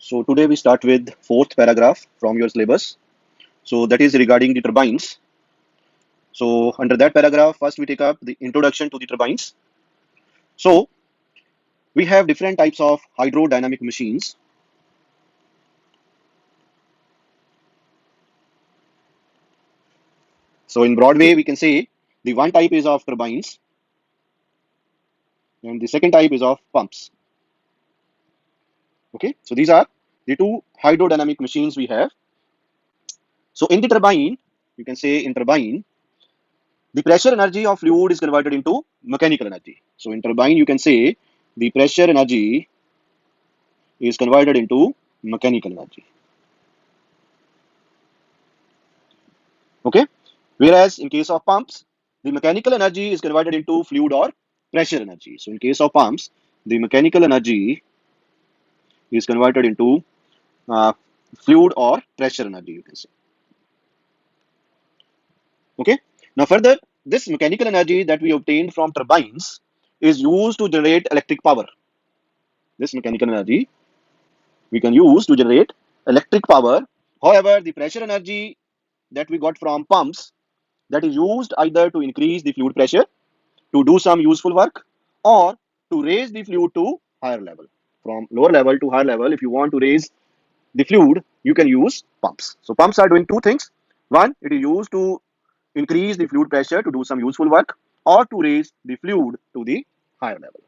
So today we start with fourth paragraph from your syllabus. So that is regarding the turbines. So under that paragraph, first we take up the introduction to the turbines. So we have different types of hydrodynamic machines. So in broad way, we can say the one type is of turbines and the second type is of pumps. Okay, so these are the two hydrodynamic machines we have. So in the turbine, you can say in turbine, the pressure energy of fluid is converted into mechanical energy. So in turbine, you can say the pressure energy is converted into mechanical energy. Okay. Whereas in case of pumps, the mechanical energy is converted into fluid or pressure energy. So in case of pumps, the mechanical energy is converted into uh, fluid or pressure energy, you can say. Okay. Now further, this mechanical energy that we obtained from turbines is used to generate electric power. This mechanical energy we can use to generate electric power. However, the pressure energy that we got from pumps that is used either to increase the fluid pressure to do some useful work or to raise the fluid to higher level. From lower level to higher level, if you want to raise the fluid, you can use pumps. So pumps are doing two things. One, it is used to increase the fluid pressure to do some useful work or to raise the fluid to the higher level.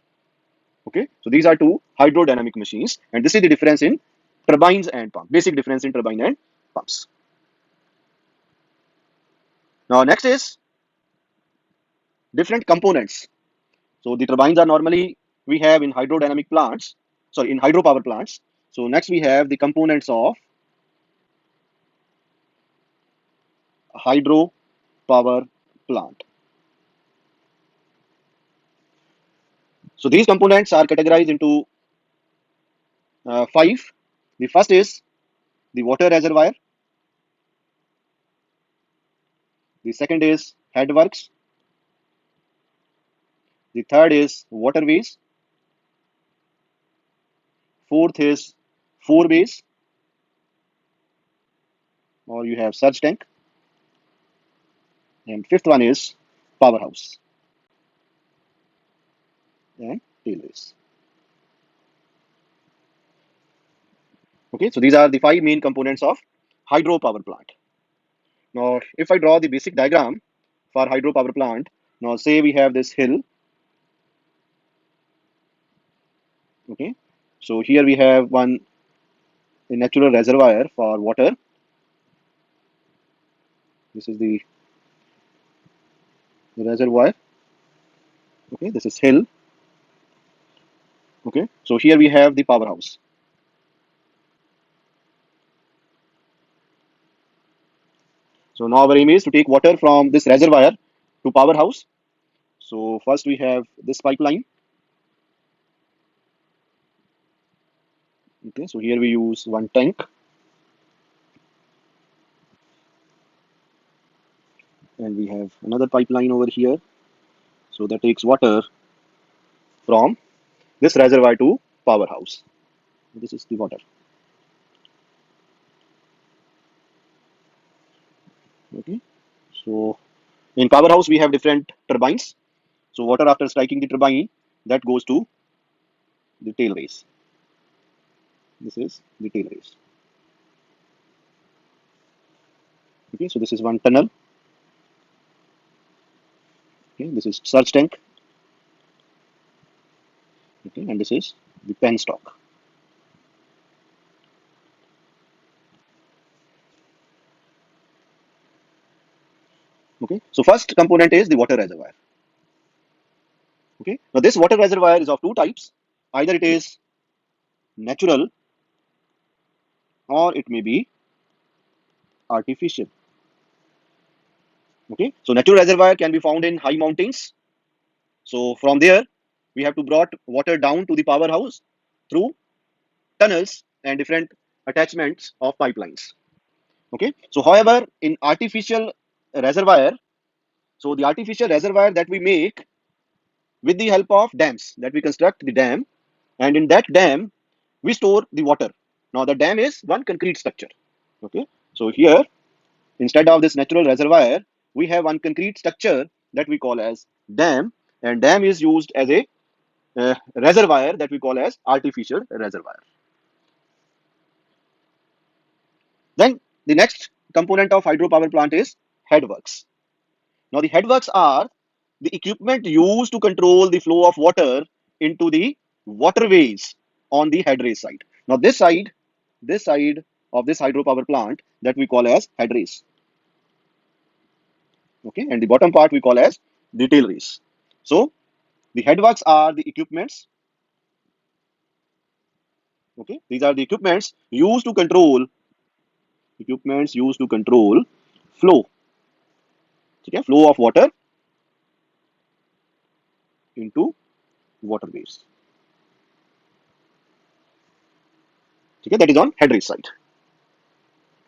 Okay, so these are two hydrodynamic machines, and this is the difference in turbines and pumps. Basic difference in turbine and pumps. Now next is different components. So the turbines are normally we have in hydrodynamic plants, sorry, in hydropower plants. So next we have the components of hydropower plant. So these components are categorized into five. The first is the water reservoir. The second is headworks. The third is waterways. Fourth is foreways, or you have surge tank. And fifth one is powerhouse and tailways. Okay, so these are the five main components of hydropower plant. Now, if I draw the basic diagram for hydropower plant, now say we have this hill. Okay, so here we have one a natural reservoir for water. This is the reservoir. Okay, this is hill. Okay, so here we have the powerhouse. So now our aim is to take water from this reservoir to powerhouse. So first we have this pipeline. Okay, so here we use one tank, and we have another pipeline over here. So that takes water from this reservoir to powerhouse. This is the water. Okay, so in powerhouse we have different turbines. So water after striking the turbine that goes to the tailways. This is the tailways. Okay, so this is one tunnel. Okay, this is surge tank. Okay, and this is the penstock. Okay, so first component is the water reservoir. Okay, now this water reservoir is of two types. Either it is natural or it may be artificial. Okay, so natural reservoir can be found in high mountains. So from there, we have to brought water down to the powerhouse through tunnels and different attachments of pipelines. Okay, so however, in artificial reservoir, so the artificial reservoir that we make with the help of dams, that we construct the dam, and in that dam we store the water. Now the dam is one concrete structure. Okay, so here instead of this natural reservoir, we have one concrete structure that we call as dam, and dam is used as a reservoir that we call as artificial reservoir. Then the next component of hydropower plant is headworks. Now the headworks are the equipment used to control the flow of water into the waterways on the headrace side. Now this side of this hydropower plant that we call as headrace. Okay, and the bottom part we call as the tailrace. So the headworks are the equipments. Okay, these are the equipments used to control flow. Okay, flow of water into waterways. Okay, that is on headrace side.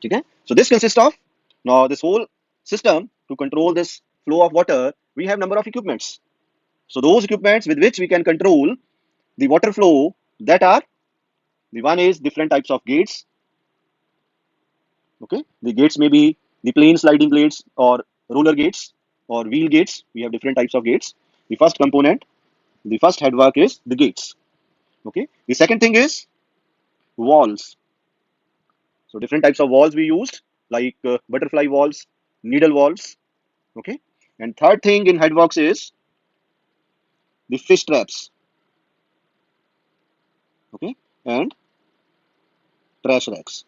Okay, so this consists of now this whole system to control this flow of water. We have number of equipments. So those equipments with which we can control the water flow, that are the one is different types of gates. Okay, the gates may be the plain sliding gates or roller gates or wheel gates. We have different types of gates. The first component, the first headwork is the gates. Okay, the second thing is walls. So different types of walls we used, like butterfly walls, needle walls. Okay, and third thing in headworks is the fish traps. Okay, and trash racks.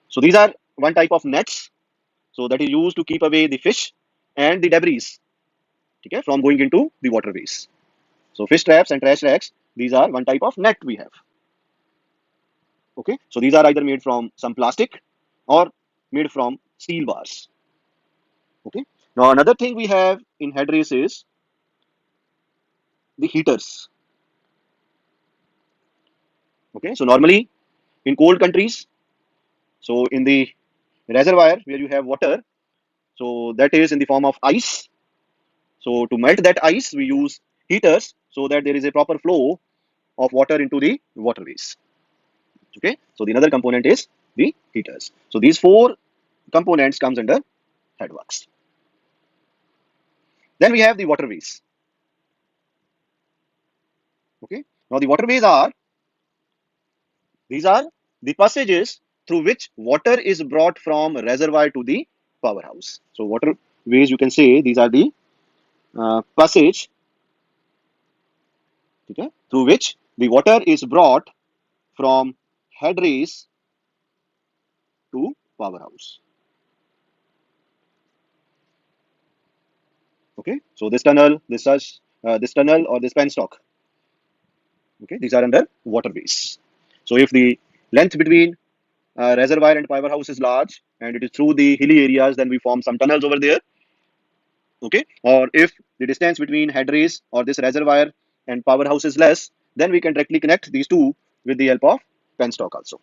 So these are one type of nets. So that is used to keep away the fish and the debris, okay, from going into the waterways. So fish traps and trash racks, these are one type of net we have. Okay, so these are either made from some plastic or made from steel bars. Okay, now another thing we have in headrace is the heaters. Okay, so normally in cold countries, so in the reservoir where you have water, so that is in the form of ice. So to melt that ice, we use heaters so that there is a proper flow of water into the waterways. Okay, so the another component is the heaters. So these four components comes under headworks. Then we have the waterways. Okay, now the waterways are these are the passages through which water is brought from reservoir to the powerhouse. So waterways, you can say these are the passage, okay, through which the water is brought from headrace to powerhouse. Okay, so this tunnel or this penstock. Okay, these are under waterways. So if the length between reservoir and powerhouse is large and it is through the hilly areas, then we form some tunnels over there. Okay, or if the distance between headrace or this reservoir and powerhouse is less, then we can directly connect these two with the help of penstock also.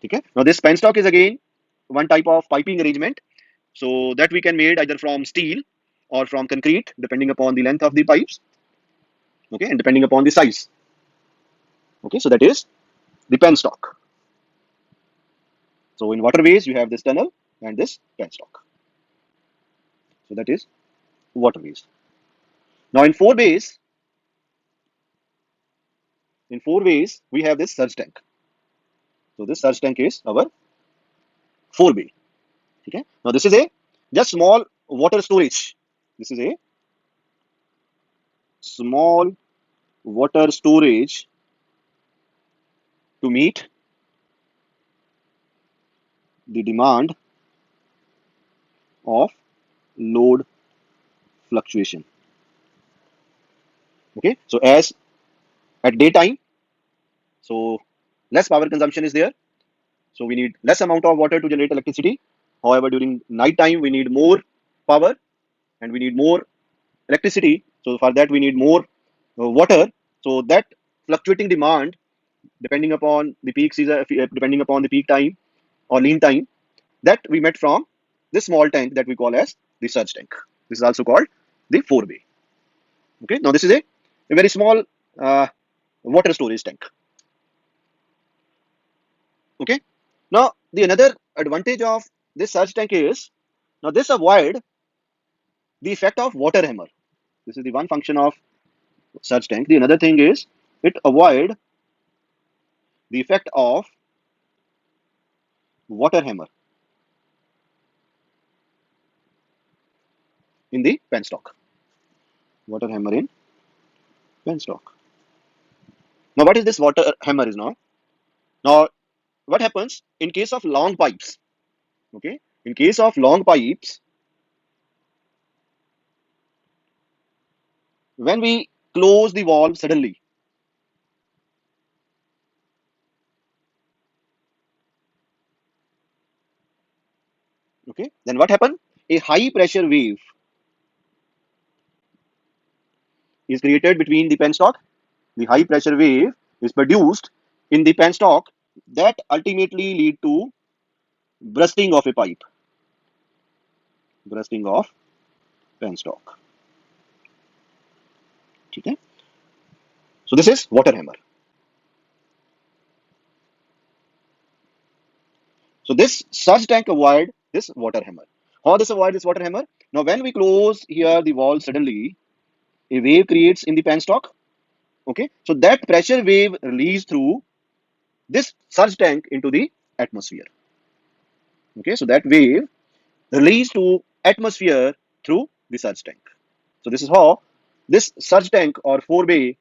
Okay, now this penstock is again one type of piping arrangement, so that we can made either from steel or from concrete depending upon the length of the pipes. Okay, and depending upon the size. Okay, so that is the penstock. So in waterways, you have this tunnel and this penstock. So that is waterways. Now in four ways, we have this surge tank. So this surge tank is our four-way. Okay. Now this is a just small water storage. This is a small water storage to meet the demand of load fluctuation. Okay. So as at daytime, so less power consumption is there. So we need less amount of water to generate electricity. However, during night time, we need more power and we need more electricity. So for that, we need more water. So that fluctuating demand, depending upon the peak season, depending upon the peak time or lean time, that we met from this small tank that we call as the surge tank. This is also called the four-way. Okay. Now this is a very small water storage tank. Okay. Now the another advantage of this surge tank is, now this avoid the effect of water hammer. This is the one function of surge tank. The another thing is it avoid the effect of water hammer in the penstock. Water hammer in penstock. Now what is this water hammer is now? Now what happens in case of long pipes? Okay. In case of long pipes, when we close the valve suddenly, okay, then what happen? A high pressure wave is created between the penstock. The high pressure wave is produced in the penstock that ultimately lead to bursting of a pipe, bursting of penstock. Okay. So this is water hammer. So this surge tank avoid this water hammer. How this avoid this water hammer? Now when we close here the valve suddenly, a wave creates in the penstock. Okay. So that pressure wave released through this surge tank into the atmosphere. Okay. So that wave released to atmosphere through the surge tank. So this is how this surge tank or forebay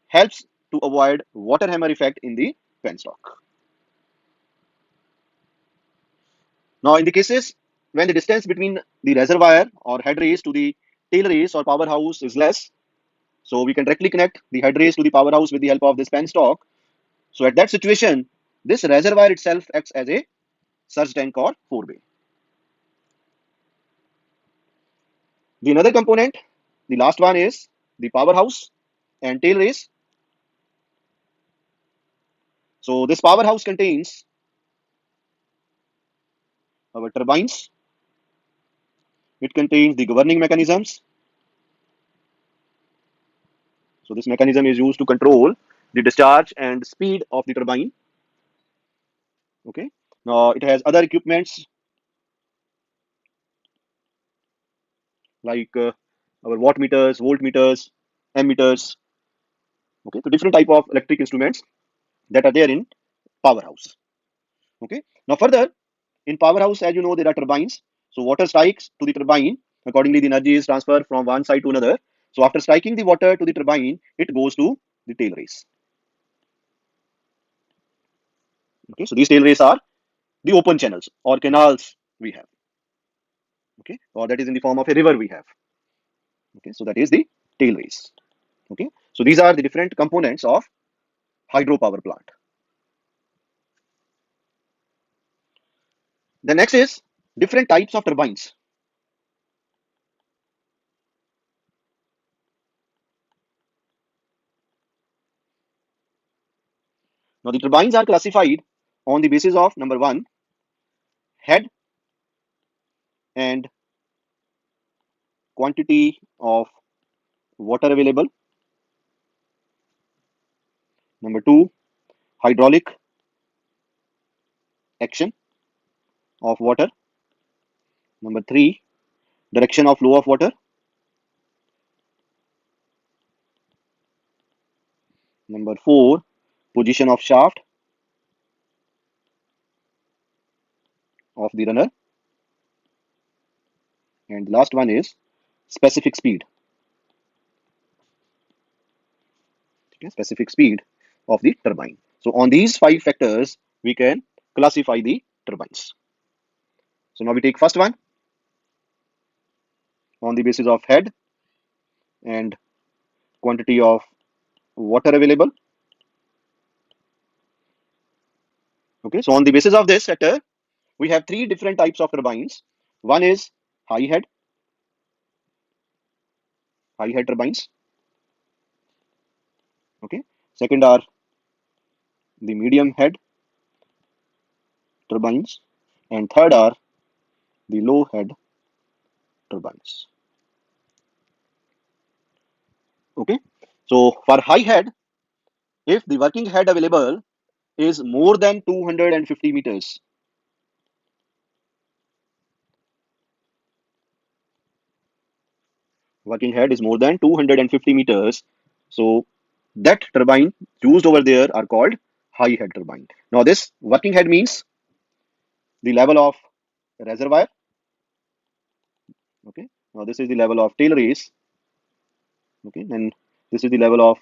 helps to avoid water hammer effect in the penstock. Now, in the cases when the distance between the reservoir or head race to the tail race or powerhouse is less, so we can directly connect the head race to the powerhouse with the help of this penstock. So at that situation, this reservoir itself acts as a surge tank or forebay. The another component, the last one is the powerhouse and tail race. So this powerhouse contains our turbines. It contains the governing mechanisms. So this mechanism is used to control the discharge and speed of the turbine. Okay. Now it has other equipments like our watt meters, voltmeters, ammeters. Okay. So different type of electric instruments that are there in powerhouse. Okay. Now further in powerhouse, as you know, there are turbines. So water strikes to the turbine. Accordingly, the energy is transferred from one side to another. So after striking the water to the turbine, it goes to the tail race. Okay. So these tail race are the open channels or canals we have. Okay. Or that is in the form of a river we have. Okay. So that is the tail race. Okay. So these are the different components of hydropower plant. The next is different types of turbines. Now the turbines are classified on the basis of number one, head and quantity of water available. Number two, hydraulic action of water. Number three, direction of flow of water. Number four, position of shaft of the runner. And the last one is specific speed. Okay, specific speed of the turbine. So on these five factors, we can classify the turbines. So now we take first one on the basis of head and quantity of water available. Okay, so on the basis of this factor, we have three different types of turbines. One is high head, high head turbines. Okay, second are the medium head turbines, and third are the low head turbines. Okay, so for high head, if the working head available is more than 250 meters. Working head is more than 250 meters. So that turbine used over there are called high head turbine. Now this working head means the level of reservoir. Okay. Now this is the level of tail race. Okay. And this is the level of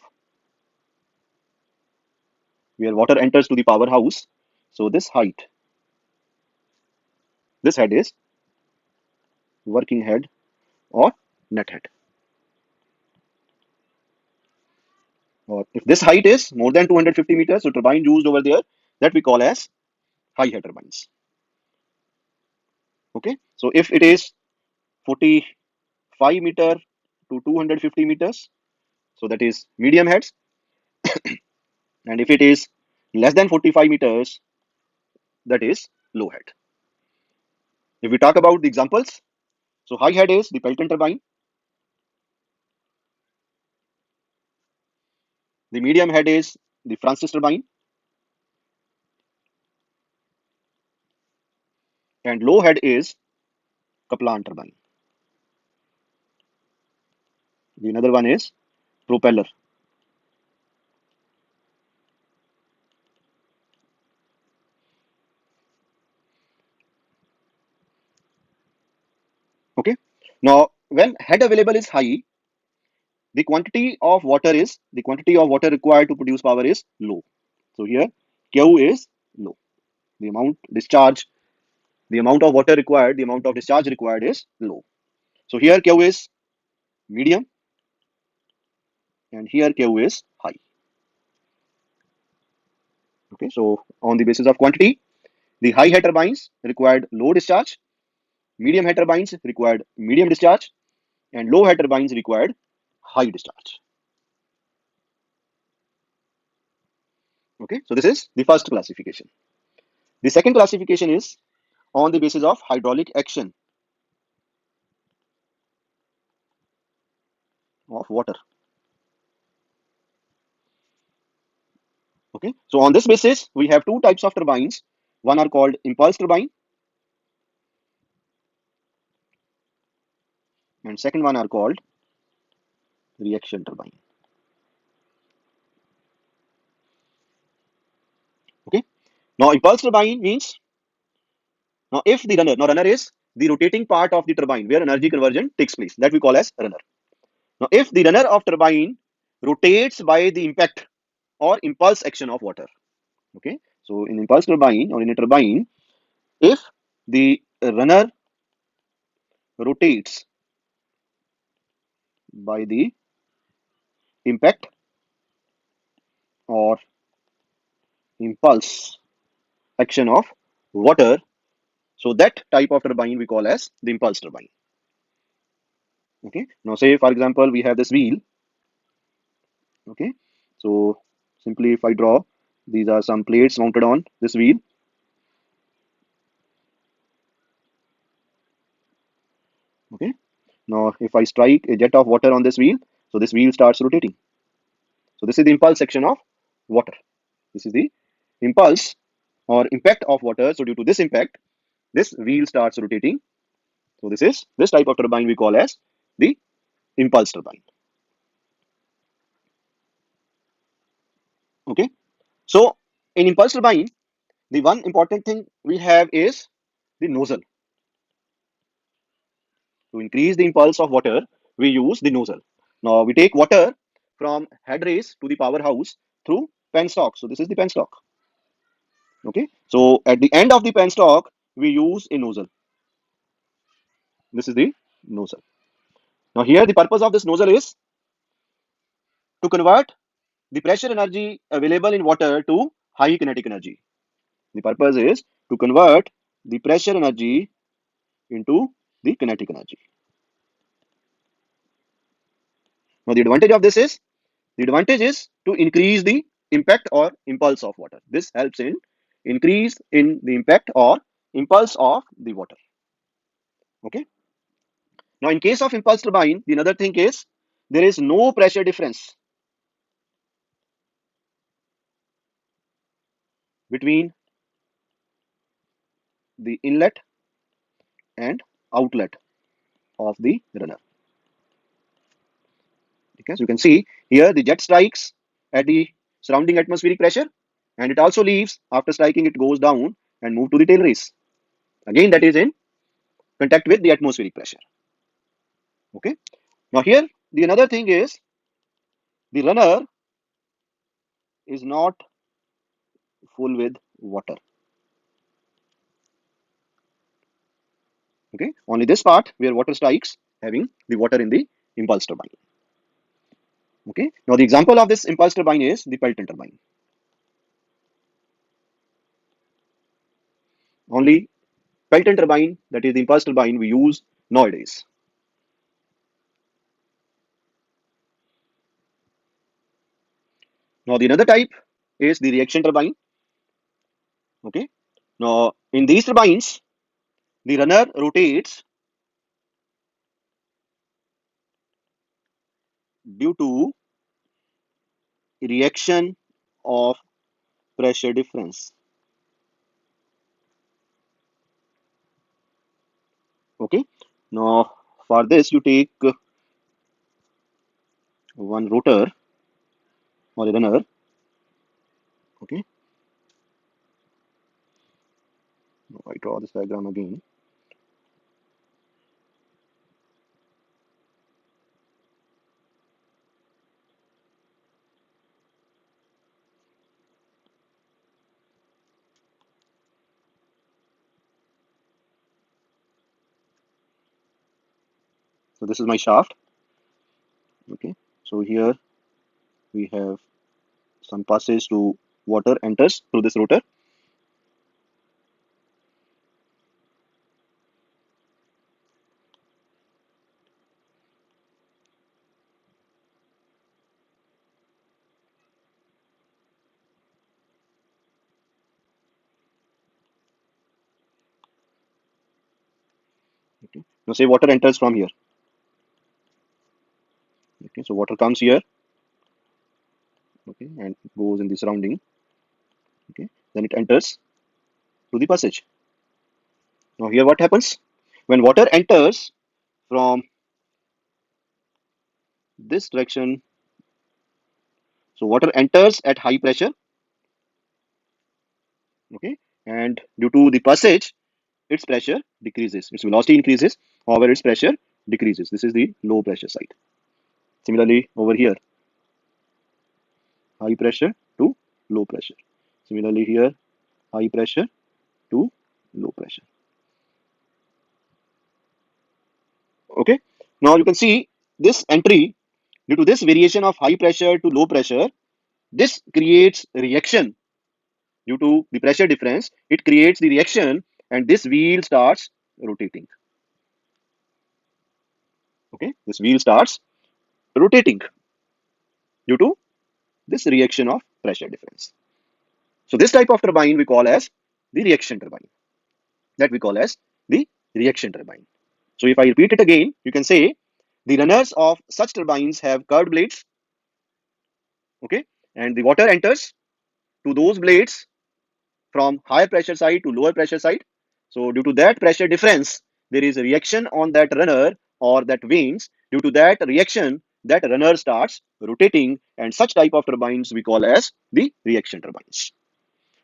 where water enters to the powerhouse. So this height, this head is working head or net head. Or if this height is more than 250 meters, so turbine used over there that we call as high head turbines. Okay. So if it is 45 meter to 250 meters, so that is medium heads. And if it is less than 45 meters, that is low head. If we talk about the examples, so high head is the Pelton turbine, the medium head is the Francis turbine, and low head is Kaplan turbine. The another one is propeller. Okay. Now, when head available is high, the quantity of water required to produce power is low. So here Q is low. The amount discharge, the amount of water required, the amount of discharge required is low. So here Q is medium and here Q is high. Okay, so on the basis of quantity, the high head turbines required low discharge, medium head turbines required medium discharge, and low head turbines required high discharge. Okay, so this is the first classification. The second classification is on the basis of hydraulic action of water. Okay, so on this basis, we have two types of turbines. One are called impulse turbine, and second one are called reaction turbine. Okay, now impulse turbine means now if the runner, now runner is the rotating part of the turbine where energy conversion takes place. That we call as runner. Now if the runner of turbine rotates by the impact or impulse action of water. Okay, so in impulse turbine or in a turbine, if the runner rotates by the impact or impulse action of water, so that type of turbine we call as the impulse turbine. Okay, now say for example we have this wheel. Okay, so simply if I draw, these are some plates mounted on this wheel. Okay, now if I strike a jet of water on this wheel, so this wheel starts rotating. So this is the impulse action of water. This is the impulse or impact of water. So due to this impact, this wheel starts rotating. So this type of turbine we call as the impulse turbine. Okay. So in impulse turbine, the one important thing we have is the nozzle. To increase the impulse of water, we use the nozzle. Now we take water from head race to the powerhouse through penstock. So this is the penstock. Okay. So at the end of the penstock, we use a nozzle. This is the nozzle. Now here the purpose of this nozzle is to convert the pressure energy available in water to high kinetic energy. The purpose is to convert the pressure energy into the kinetic energy. Now the advantage is to increase the impact or impulse of water. This helps in increase in the impact or impulse of the water. Okay. Now in case of impulse turbine, the another thing is there is no pressure difference. between the inlet and outlet of the runner. Okay, so you can see here the jet strikes at the surrounding atmospheric pressure, and it also leaves after striking, it goes down and move to the tail race. Again, that is in contact with the atmospheric pressure. Okay. Now here the another thing is the runner is not full with water. Okay. Only this part where water strikes having the water in the impulse turbine. Okay. Now the example of this impulse turbine is the Pelton turbine. Only Pelton turbine, that is the impulse turbine we use nowadays. Now the another type is the reaction turbine. Okay. Now in these turbines, the runner rotates due to reaction of pressure difference. Okay. Now for this you take one rotor or a runner. Okay. Now I draw this diagram again. So this is my shaft. Okay. So here we have some passage to water enters through this rotor. Okay. Now say water enters from here. Okay. So water comes here. Okay. And goes in the surrounding. Okay. Then it enters to the passage. Now here what happens? When water enters from this direction, so water enters at high pressure. Okay. And due to the passage, its pressure decreases, its velocity increases, however, its pressure decreases. This is the low pressure side. Similarly, over here, high pressure to low pressure. Similarly, here, high pressure to low pressure. Okay. Now you can see this entry due to this variation of high pressure to low pressure. This creates reaction due to the pressure difference. It creates the reaction, and this wheel starts rotating. Okay. This wheel starts rotating due to this reaction of pressure difference. So this type of turbine we call as the reaction turbine. That we call as the reaction turbine. So if I repeat it again, you can say the runners of such turbines have curved blades. Okay, and the water enters to those blades from higher pressure side to lower pressure side. So due to that pressure difference, there is a reaction on that runner or that vanes. Due to that reaction, that runner starts rotating, and such type of turbines we call as the reaction turbines.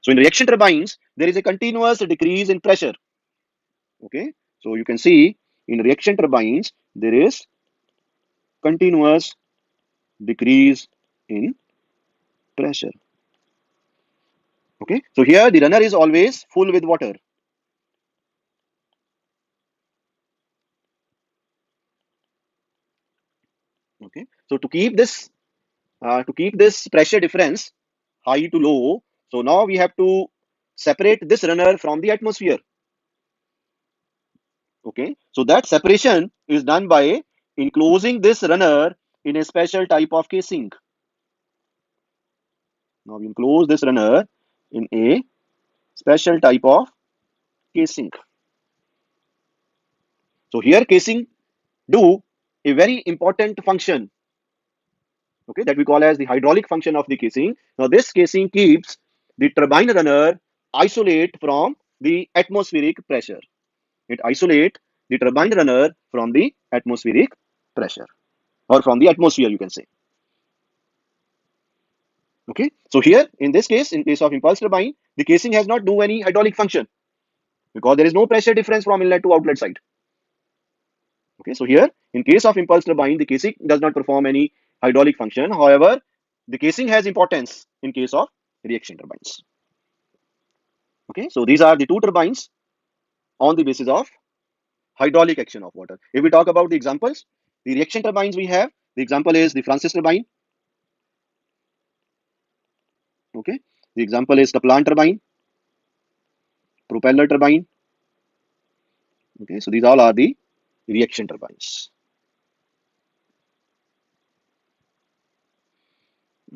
So in reaction turbines, there is a continuous decrease in pressure. Okay, so you can see in reaction turbines, there is continuous decrease in pressure. Okay, so here the runner is always full with water. Okay, so to keep this pressure difference high to low, so now we have to separate this runner from the atmosphere. Okay, so that separation is done by enclosing this runner in a special type of casing. Now we enclose this runner in a special type of casing. So here casing do a very important function, okay, that we call as the hydraulic function of the casing. Now this casing keeps the turbine runner isolate from the atmospheric pressure. It isolate the turbine runner from the atmospheric pressure, or from the atmosphere, you can say. Okay. So here, in this case, in case of impulse turbine, the casing has not do any hydraulic function because there is no pressure difference from inlet to outlet side. Okay. So here, in case of impulse turbine, the casing does not perform any hydraulic function. However, the casing has importance in case of reaction turbines. Okay. So these are the two turbines on the basis of hydraulic action of water. If we talk about the examples, the reaction turbines we have, the example is the Francis turbine. Okay. The example is the Kaplan turbine, propeller turbine. Okay. So these all are the reaction turbines.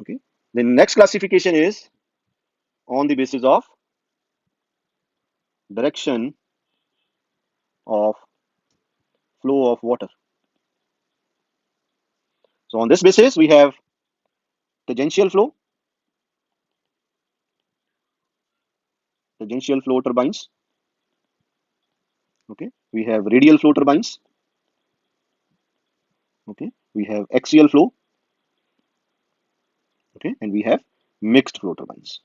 Okay. The next classification is on the basis of direction of flow of water. So on this basis, we have tangential flow turbines. Okay. We have radial flow turbines. Okay. We have axial flow. Okay. And we have mixed flow turbines.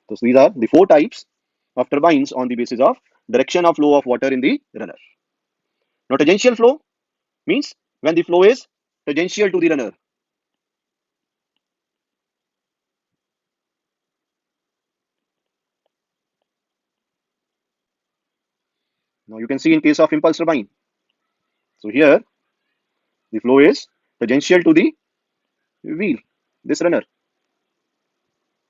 So these are the four types of turbines on the basis of direction of flow of water in the runner. Now, tangential flow means when the flow is tangential to the runner. Now, you can see in case of impulse turbine. So here, the flow is tangential to the wheel, this runner.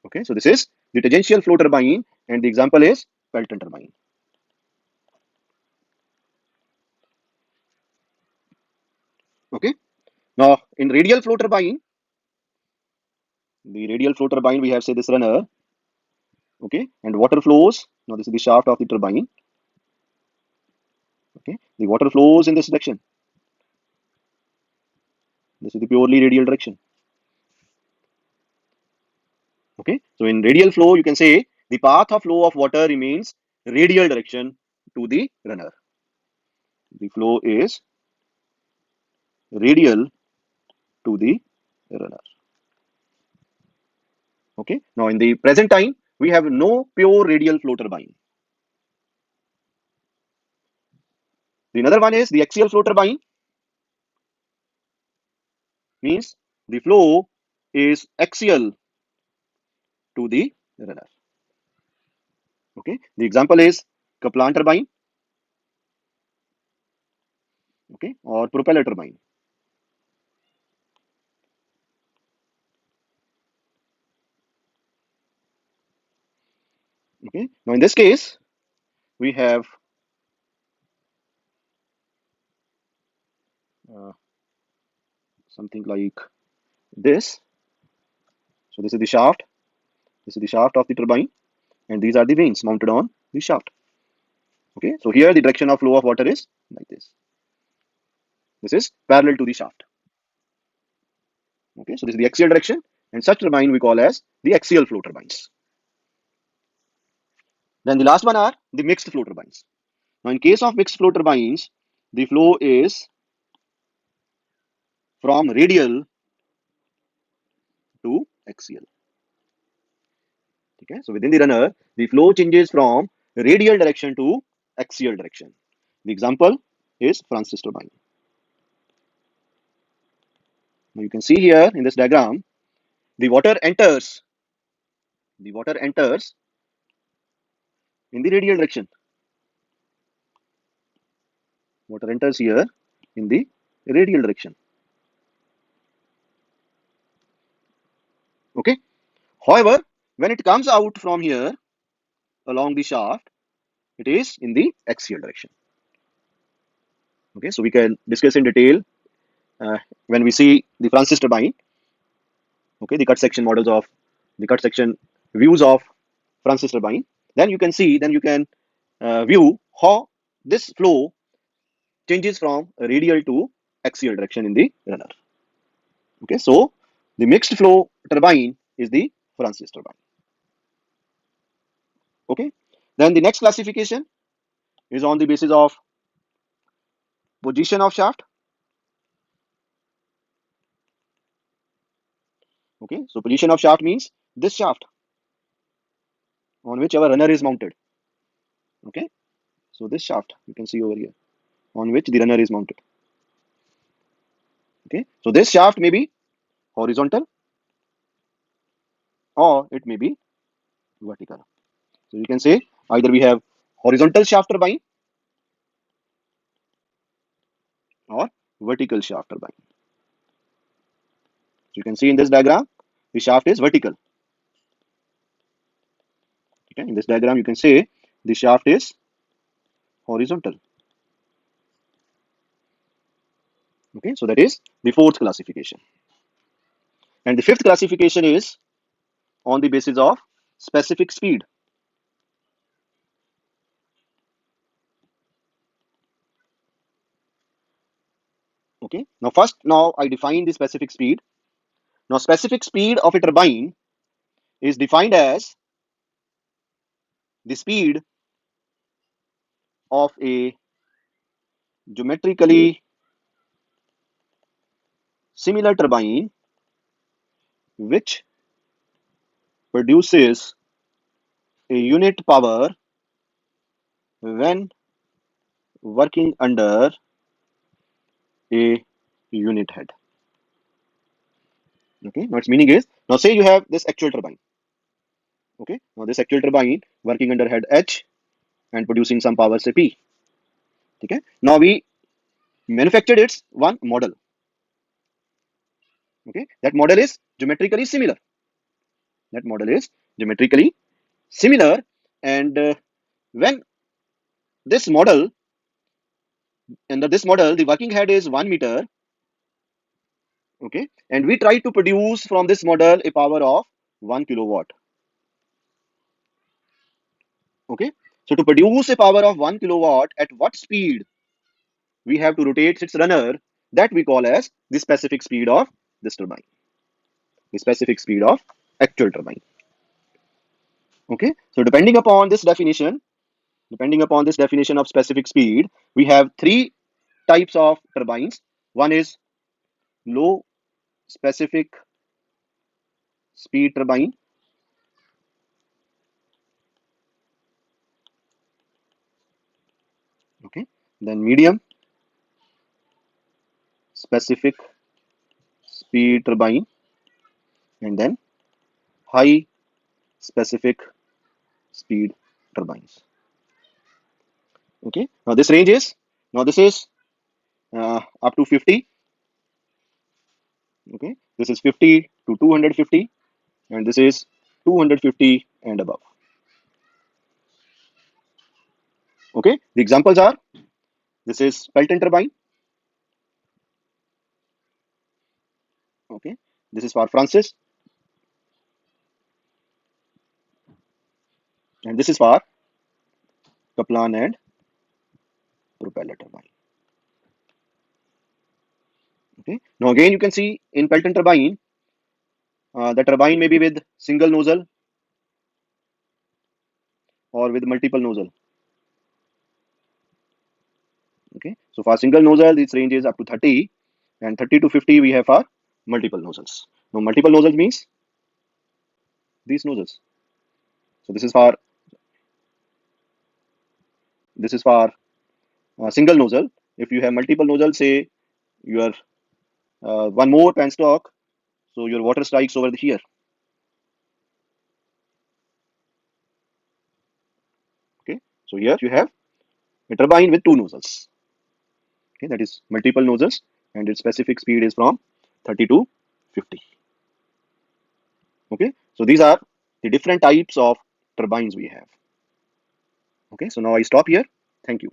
Okay, so this is the tangential flow turbine, and the example is Pelton turbine. Okay, now in radial flow turbine, the radial flow turbine, we have say this runner. Okay, and water flows. Now this is the shaft of the turbine. Okay, the water flows in this direction. This is the purely radial direction. Okay, so in radial flow, you can say the path of flow of water remains radial direction to the runner. The flow is radial to the runner. Okay, now in the present time, we have no pure radial flow turbine. The another one is the axial flow turbine, means the flow is axial to the runner. Okay, the example is Kaplan turbine, okay, or propeller turbine. Okay, now in this case, we have uh, something like this. So this is the shaft. This is the shaft of the turbine, and these are the vanes mounted on the shaft. Okay, so here the direction of flow of water is like this. This is parallel to the shaft. Okay, so this is the axial direction, and such turbine we call as the axial flow turbines. Then the last one are the mixed flow turbines. Now, in case of mixed flow turbines, the flow is from radial to axial. Okay, so within the runner, the flow changes from radial direction to axial direction. The example is Francis turbine. Now you can see here in this diagram, the water enters. The water enters in the radial direction. Water enters here in the radial direction. Okay. However, when it comes out from here along the shaft, it is in the axial direction. Okay, so we can discuss in detail when we see the Francis turbine. Okay, the cut section models of the cut section views of Francis turbine. Then you can see, then you can view how this flow changes from radial to axial direction in the runner. Okay, so The mixed flow turbine is the Francis turbine. Okay. Then the next classification is on the basis of position of shaft. Okay. So position of shaft means this shaft on which our runner is mounted. Okay. So this shaft you can see over here on which the runner is mounted. Okay. So this shaft may be horizontal or it may be vertical. So you can say either we have horizontal shaft turbine or vertical shaft turbine. So you can see in this diagram, the shaft is vertical. Okay, in this diagram, you can say the shaft is horizontal. Okay, so that is the fourth classification. And the fifth classification is on the basis of specific speed. Okay, now I define the specific speed. Now, specific speed of a turbine is defined as the speed of a geometrically similar turbine which produces a unit power when working under a unit head. Okay, now its meaning is, now say you have this actual turbine. Okay, now this actual turbine working under head H and producing some power, say P. Okay, now we manufactured its one model. Okay, that model is geometrically similar. That model is geometrically similar, and when this model, under this model, the working head is 1 meter. Okay, and we try to produce from this model a power of 1 kilowatt. Okay, so to produce a power of 1 kilowatt, at what speed we have to rotate its runner, that we call as the specific speed of this turbine, the specific speed of actual turbine. Okay, so depending upon this definition of specific speed, we have three types of turbines. One is low specific speed turbine. Okay, then medium specific speed turbine, and then high specific speed turbines. Okay, now this range is, now this is up to 50. Okay, this is 50 to 250, and this is 250 and above. Okay, the examples are, this is Pelton turbine. Okay, this is for Francis, and this is for Kaplan and propeller turbine. Okay, now again you can see in Pelton turbine, the turbine may be with single nozzle or with multiple nozzle. Okay, so for single nozzle, this range is up to 30, and 30 to 50 we have for multiple nozzles. Now multiple nozzles means these nozzles. So this is for single nozzle. If you have multiple nozzle, say you are one more penstock, so your water strikes over here. Okay, so here you have a turbine with two nozzles. Okay, that is multiple nozzles, and its specific speed is from 30 to 50. Okay, so these are the different types of turbines we have. Okay, so now I stop here. Thank you.